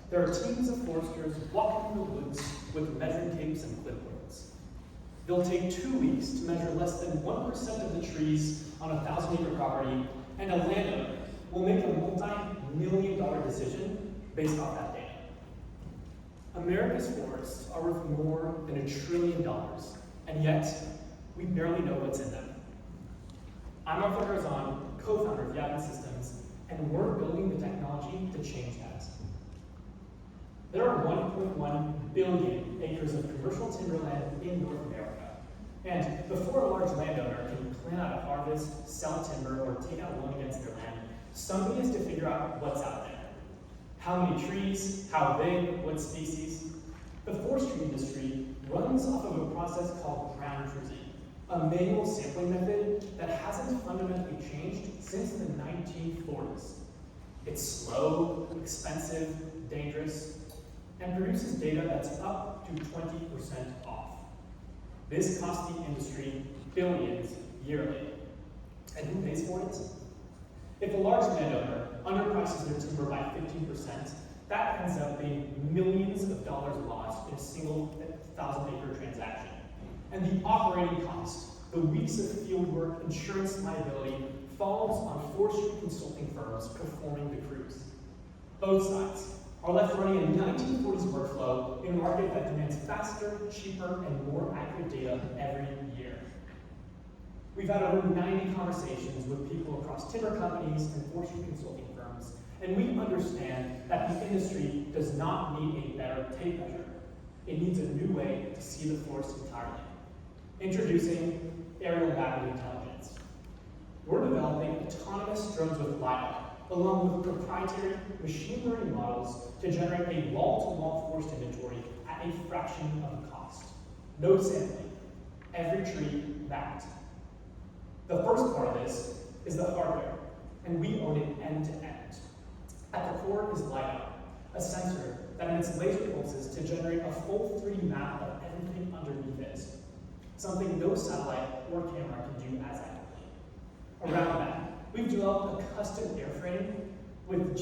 there are teams of foresters walking in the woods with measuring tapes and clipboards. They'll take 2 weeks to measure less than 1% of the trees on a 1,000-acre property, and a landowner will make a multi-million-dollar decision based off that data. America's forests are worth more than $1 trillion, and yet we barely know what's in them. I'm Garzon, co-founder of Yavin Systems, and we're building the technology to change that. There are 1.1 billion acres of commercial timberland in North America, and before a large landowner can plan out a harvest, sell timber, or take out a loan against their land, somebody has to figure out what's out there. How many trees, how big, what species. The forestry industry runs off of a process called ground truthing, a manual sampling method that hasn't fundamentally changed since the 1940s. It's slow, expensive, dangerous, and produces data that's up to 20% off. This costs the industry billions yearly. And who pays for it? If a large landowner underprices their timber by 15%, that ends up being millions of dollars lost in a single 1,000-acre transaction. And the operating cost, the weeks of field work, insurance liability, falls on forestry consulting firms performing the crews. Both sides are left running a 1940s workflow in a market that demands faster, cheaper, and more accurate data every year. We've had over 90 conversations with people across timber companies and forestry consulting firms, and we understand that the industry does not need a better tape measure. It needs a new way to see the forest entirely. Introducing aerial mapping intelligence. We're developing autonomous drones with LiDAR, along with proprietary machine learning models to generate a wall-to-wall forest inventory at a fraction of the cost. No sampling, every tree mapped. The first part of this is the hardware, and we own it end to end. At the core is LiDAR, a sensor that emits laser pulses to generate a full 3D map of everything underneath it, something no satellite or camera can do as accurately. Around that, we've developed a custom airframe with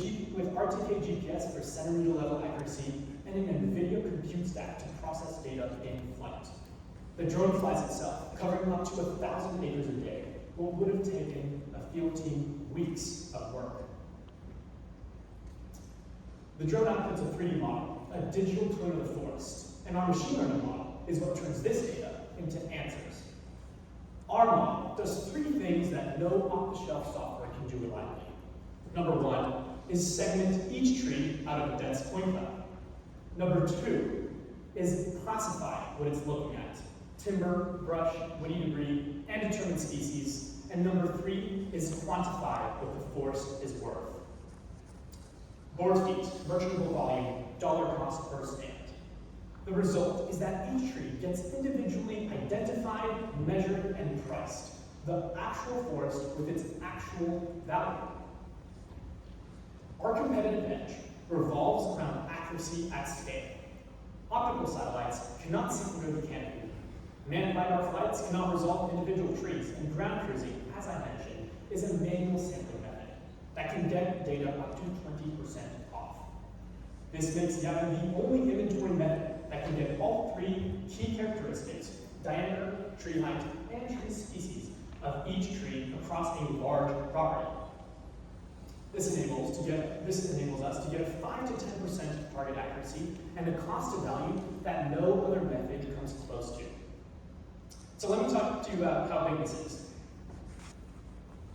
RTK GPS for centimeter level accuracy and an NVIDIA compute stack to process data in flight. The drone flies itself, covering up to 1,000 acres a day, what would have taken a field team weeks of work. The drone outputs a 3D model, a digital twin of the forest, and our machine learning model is what turns this data into answers. Our model does 3 things that no off-the-shelf software can do reliably. Number 1 is segment each tree out of a dense point cloud. Number 2 is classify what it's looking at: timber, brush, woody debris, and determine species. And number 3 is quantify what the forest is worth. Board feet, merchantable volume, dollar cost per stand. The result is that each tree gets individually identified, measured, and priced. The actual forest with its actual value. Our competitive edge revolves around accuracy at scale. Optical satellites cannot see under the canopy. Manned LiDAR flights cannot resolve individual trees, and ground cruising, as I mentioned, is a manual sampling method that can get data up to 20% off. This makes Yavin the only inventory method that can get all 3 key characteristics: diameter, tree height, and tree species of each tree across a large property. This enables us to get a 5 to 10% target accuracy and a cost of value that no other method comes close to. So let me talk to you about how big this is.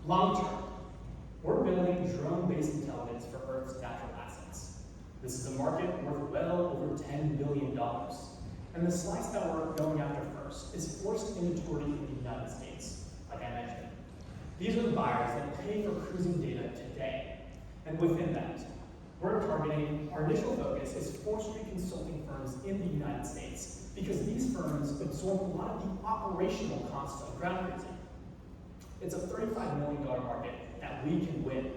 Long term, we're building drone-based intelligence for Earth's natural assets. This is a market worth well over $10 billion. And the slice that we're going after first is forest inventory in the United States, like I mentioned. These are the buyers that pay for cruising data today. And within that, we're targeting, our initial focus is forestry consulting firms in the United States, because these firms absorb a lot of the operational costs of ground cruising. It's a $35 million market that we can win.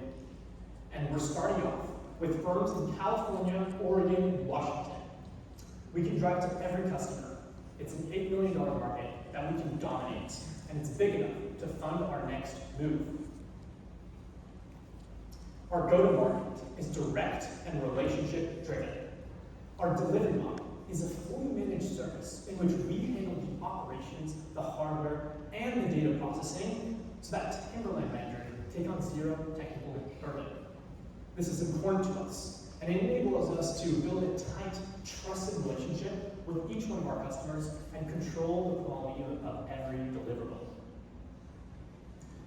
And we're starting off with firms in California, Oregon, and Washington. We can drive to every customer. It's an $8 million market that we can dominate, and it's big enough to fund our next move. Our go-to-market is direct and relationship-driven. Our delivery model is a fully managed service in which we handle the operations, the hardware, and the data processing so that Timberland managers take on zero technical burden. This is important to us, and it enables us to build a tight, trusted relationship with each one of our customers and control the quality of every deliverable.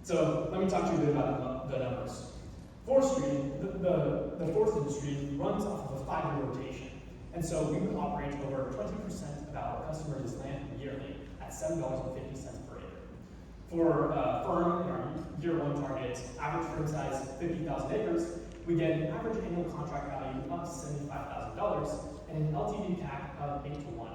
So let me talk to you a bit about the numbers. Forestry, the forest industry runs off of a 5-year rotation, and so we would operate over 20% of our customers' land yearly at $7.50 per acre. For firm in our year one target, average firm size 50,000 acres, we get an average annual contract value of $75,000 and an LTV CAC of 8 to 1.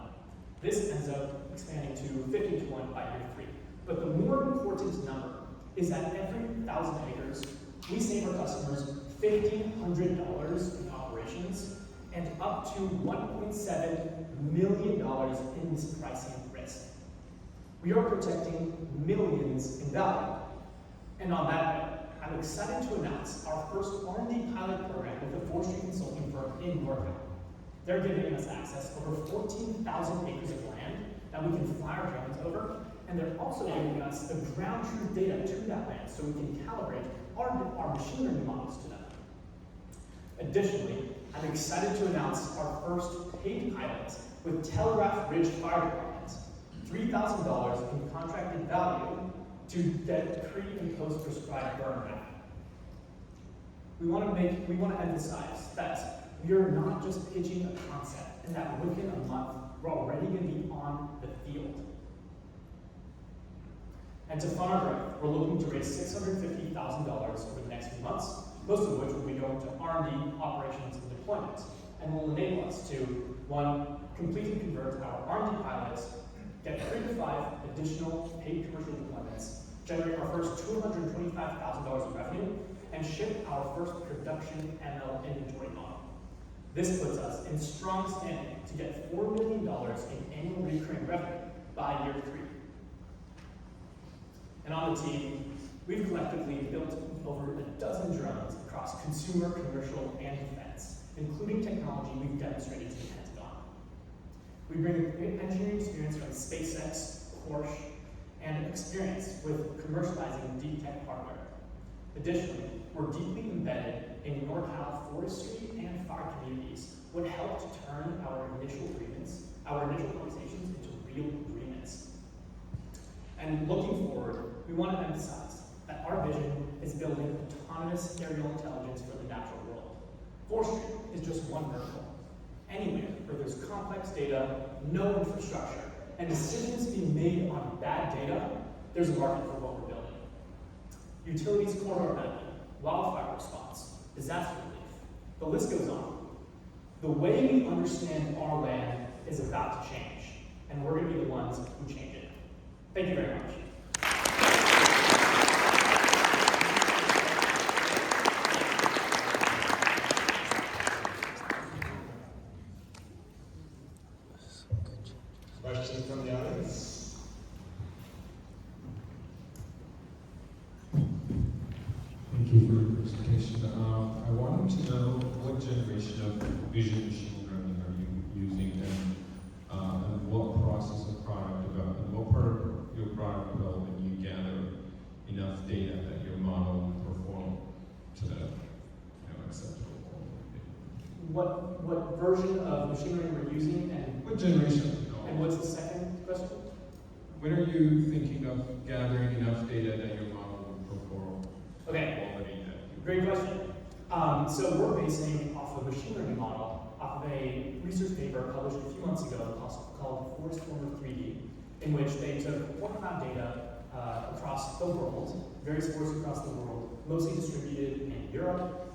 This ends up expanding to 50 to 1 by year 3. But the more important number is that every 1,000 acres, we save our customers $1,500 in operations and up to $1.7 million in mispricing risk. We are protecting millions in value. And on that note, I'm excited to announce our first R&D pilot program with a forestry consulting firm in NorCal. They're giving us access over 14,000 acres of land that we can fly our drones over, and they're also giving us the ground truth data to that land so we can calibrate our machine learning models to them. Additionally, I'm excited to announce our first paid pilot with Telegraph Ridge Fire Department, $3,000 in contracted value to get pre- and post-prescribed burn back. We want to emphasize that we are not just pitching a concept, and that within a month, we're already going to be on the field. And to fund our growth, we're looking to raise $650,000 over the next few months, most of which will be going to R&D, operations, and deployment, and will enable us to, 1, complete and convert our R&D pilots, get 3 to 5 additional paid commercial deployments, generate our first $225,000 in revenue, and ship our first production ML inventory model. This puts us in strong standing to get $4 million in annual recurring revenue by year 3. And on the team, we've collectively built over a dozen drones across consumer, commercial, and defense, including technology we've demonstrated to the Pentagon. We bring engineering experience from SpaceX, Porsche, and experience with commercializing deep tech hardware. Additionally, we're deeply embedded in NorCal forestry and fire communities, what helped to turn our initial conversations into real agreements. And looking forward, we want to emphasize that our vision is building autonomous aerial intelligence for the natural world. Forestry is just one vertical. Anywhere where there's complex data, no infrastructure, and decisions being made on bad data, there's a market for what we're building. Utilities corridor mapping, wildfire response, disaster relief, the list goes on. The way we understand our land is about to change, and we're going to be the ones who change it. Thank you very much. Questions from the audience? Thank you for your presentation. I wanted to know what generation of vision machine learning are you using, and what process of product development, what part of your product development you gather enough data that your model will perform to the acceptable quality. What version of machine learning we're using, and What generation? and what's the second question? When are you thinking of gathering enough data that your model will perform Okay. quality that you Great question. So we're basing off of a machine learning model off of a research paper published a few months ago called Forest Former 3D, in which they took point cloud data across the world, various forests across the world, mostly distributed in Europe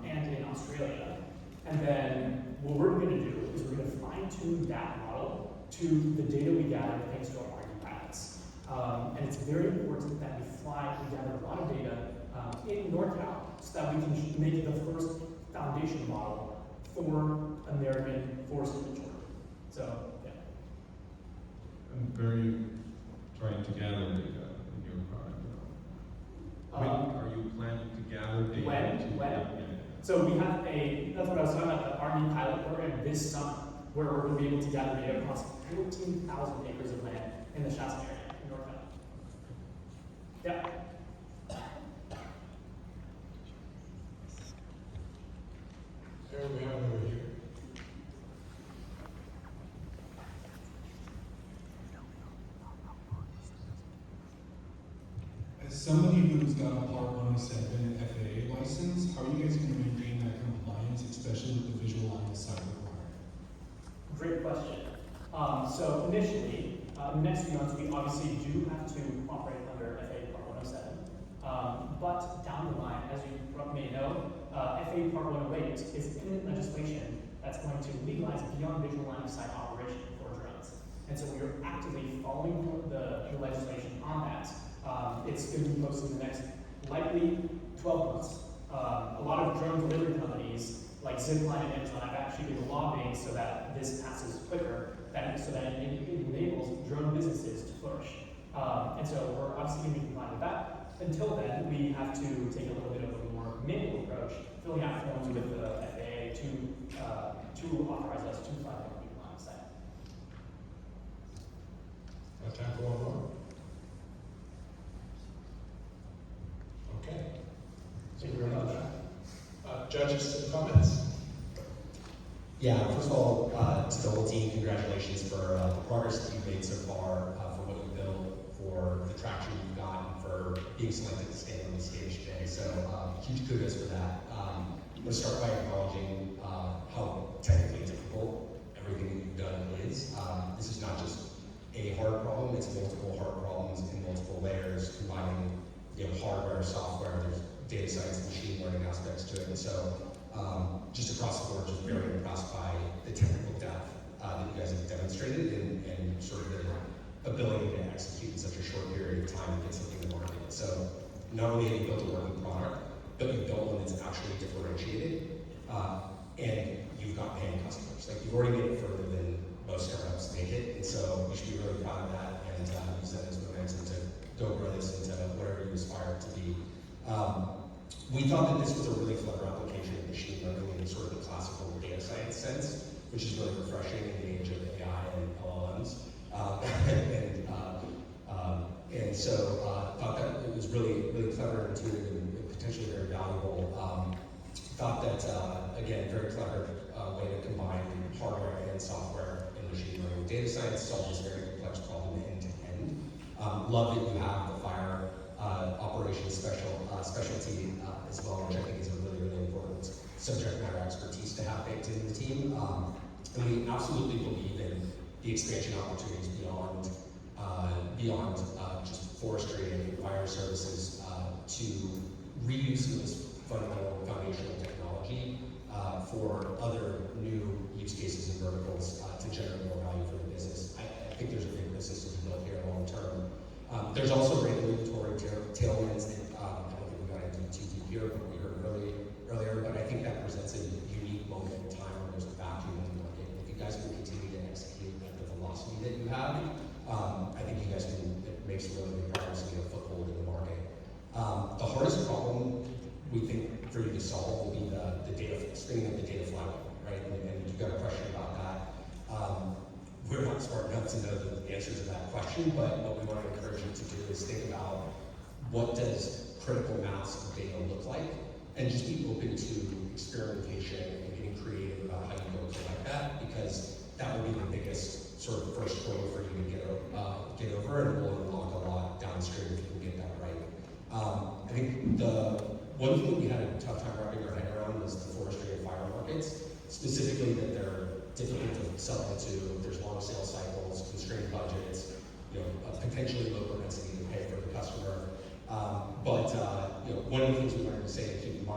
and in Australia. And then what we're going to do is we're going to fine-tune that model to the data we gather thanks to our R&D pilots. And it's very important that we gather a lot of data in NorCal so that we can make the first foundation model for American forest inventory. So, yeah. And where are you trying to gather data in your product? When are you planning to gather data? When? So we have that's what I was talking about, the Army pilot program this summer, where we're going to be able to gather data across 14,000 acres of land in the Shasta area in North County. Yeah. Sarah, we have one over here. As somebody who's got a Part 107 FAA license, how are you guys going to maintain that compliance, especially with the visual line of sight requirement? Great question. So initially, in the next few months, we obviously do have to operate under FAA Part 107. But down the line, as you may know, FAA Part 108 is imminent legislation that's going to legalize beyond visual line of sight operation for drones. And so we are actively following the legislation on that. It's going to be posted in the next, likely, 12 months. A lot of drone delivery companies, like Zipline and Amazon, have actually been lobbying so that this passes quicker, so that it enables drone businesses to flourish. And so we're obviously going to be compliant with that. Until then, we have to take a little bit of a more manual approach, filling out forms with the FAA to authorize us to fly the visual line of sight. Time for one more. Okay. Thank you very much. Judges, some comments? Yeah, first of all, to the whole team, congratulations for the progress that you've made so far, for what you've built, for the traction you've gotten, for being selected to stand on the stage today. So huge kudos for that. I'm going to start by acknowledging how technically difficult everything that you've done is. This is not just a hard problem, it's multiple hard problems in multiple layers, combining hardware, software, there's data science, machine learning aspects to it. And so just across the board, just very impressed by the technical depth that you guys have demonstrated and sort of the ability to execute in such a short period of time and get something to market. So not only have you built a working product, but you've built one that's actually differentiated, and you've got paying customers. Like, you've already made it further than most startups make it, and so you should be really proud of that and use that as momentum to go grow this into whatever you aspire to be. We thought that this was a really clever application of machine learning in sort of the classical data science sense, which is really refreshing in the age of AI and LLMs. And so thought that it was really, really clever, intuitive, and potentially very valuable. Thought that, again, very clever way to combine hardware and software and machine learning. Data science solves this very complex problem end to end. Love that you have the fire operations specialty as well, which I think is a really, really important subject matter expertise to have baked into the team. And we absolutely believe in the expansion opportunities beyond just forestry and fire services to reuse some of this fundamental foundational technology for other new use cases and verticals to generate more value for the business. I think there's a big business to be built here long term. There's also regulatory tailwinds that I don't think we got into too deep here, but we heard earlier, but I think that presents a unique moment in time where there's a vacuum in the market. If you guys can continue to execute at the velocity that you have, I think you guys can make some really big progress and get a foothold in the market. The hardest problem we think for you to solve will be the data, spinning up the data flywheel, right? And you've got a question about that. We're not smart enough to know the answer to that question, but what we want to encourage you to do is think about what does critical mass of data look like, and just be open to experimentation and getting creative about how you go collect that, because that will be the biggest sort of first hurdle for you to get over, and it will unlock a lot downstream if you can get that right. I think the one thing that we had a tough time wrapping our head around was the forestry and fire markets, specifically that they're difficult to sell into. There's long sales cycles, constrained budgets, potentially low propensity to pay for the customer. But one of the things we wanted to say to keep in mind